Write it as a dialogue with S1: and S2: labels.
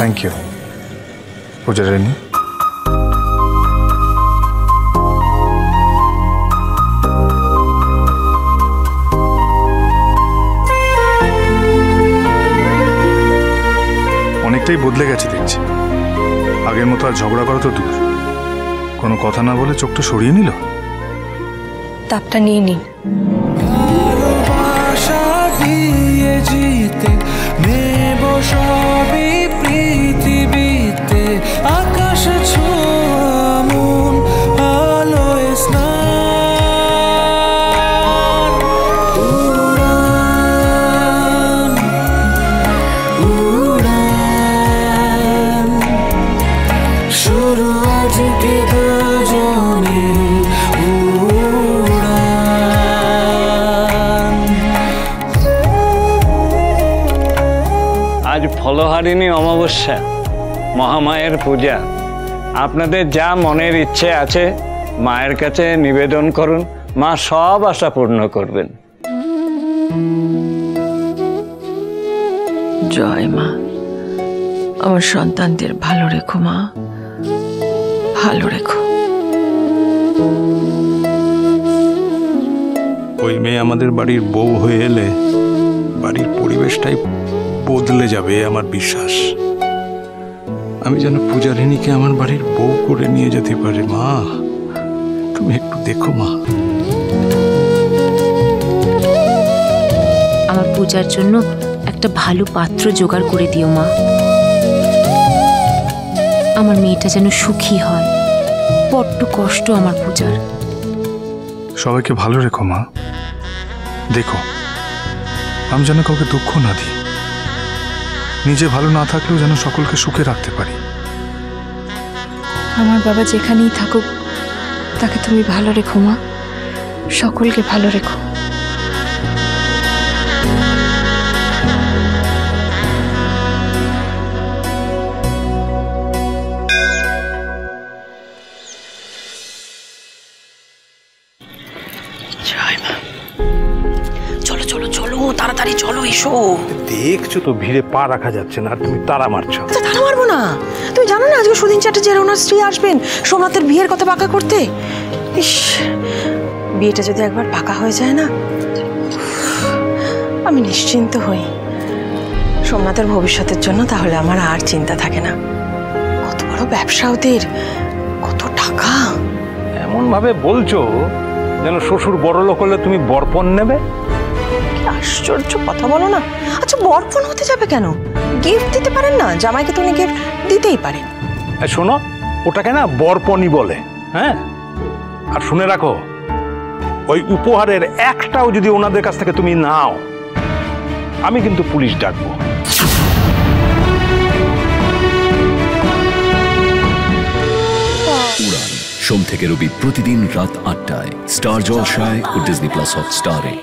S1: Thank you পূজা রানী। অনেকটাই বদলে গেছে দেখছি। আগের মতো আর ঝগড়া করা তো দূর, কোনো কথা না বলে চোখটা সরিয়ে নিল।
S2: তাপটা নিয়ে নিন।
S3: পৃথিবীতে আকাশ ছোঁয়ামুন আলোয় স্নান উড়ান উড়ান শুরু আজকে দুজনে উড়ান।
S4: আজ ফলহারিণী অমাবস্যা, মহামায়ের পূজা। আপনাদের যা মনের ইচ্ছে আছে মায়ের কাছে নিবেদন করুন, মা সব আশা পূর্ণ করবেন।
S5: জয় মা, আমার সন্তানদের ভালো রেখো মা, ভালো রেখো।
S1: ওই মেয়ে আমাদের বাড়ির বউ হয়ে এলে বাড়ির পরিবেশটাই বদলে যাবে আমার বিশ্বাস। আমি যেন পূজারিণীকে আমার বাড়ির বউ করে নিয়ে যেতে পারি। মা তুমি একটু দেখো মা।
S6: আমার পূজার জন্য একটা ভালো পাত্র জোগাড় করে দিও মা। আমার মেয়েটা যেন সুখী হয়, বড্ড কষ্ট আমার পূজার।
S1: সবাইকে ভালো রেখো মা। দেখো আমি যেন কাউকে দুঃখ না দিই, নিজে ভালো না থাকলেও যেন সকলকে সুখে রাখতে পারি।
S2: আমার বাবা যেখানেই থাকুক তাকে তুমি ভালো রেখো মা, সকলকে ভালো রেখো।
S5: চলো চলো চলো, তাড়াতাড়ি চলো, এসো।
S1: দেখছো তো ভিড়ে পা রাখা যাচ্ছে না, আর তুমি তাড়া মারছো।
S5: তাড়া মারবো না, তুমি জানো না আজকে সুদিন চ্যাটার্জি ওনার স্ত্রী আসবেন সোমনাথের বিয়ের কথা পাকা করতে। ইস, বিয়েটা যদি একবার পাকা হয়ে যায় না, আমি নিশ্চিন্ত হই সোমনাথের ভবিষ্যতের জন্য। তাহলে আমার আর চিন্তা থাকে না। কত বড় ব্যবসা ওদের, কত টাকা।
S1: এমন ভাবে বলছো যেন শ্বশুর বড় লোক হলে তুমি বরপণ নেবে।
S5: কি আশ্চর্য কথা বলো না। আচ্ছা বরপণ হতে যাবে কেন? গিফট দিতে পারেন না? জামাইকে তো উনি গিফট দিতেই পারেন।
S1: শোনো, ওটাকে না বরপণই বলে। হ্যাঁ, আর শুনে রাখো, ওই উপহারের একটাও যদি ওনাদের কাছ থেকে তুমি নাও, আমি কিন্তু পুলিশ ডাকবো।
S7: উড়ান সোম থেকে রবি প্রতিদিন রাত ৮টায় স্টার জলসায় ও ডিজনি প্লাস হটস্টারে।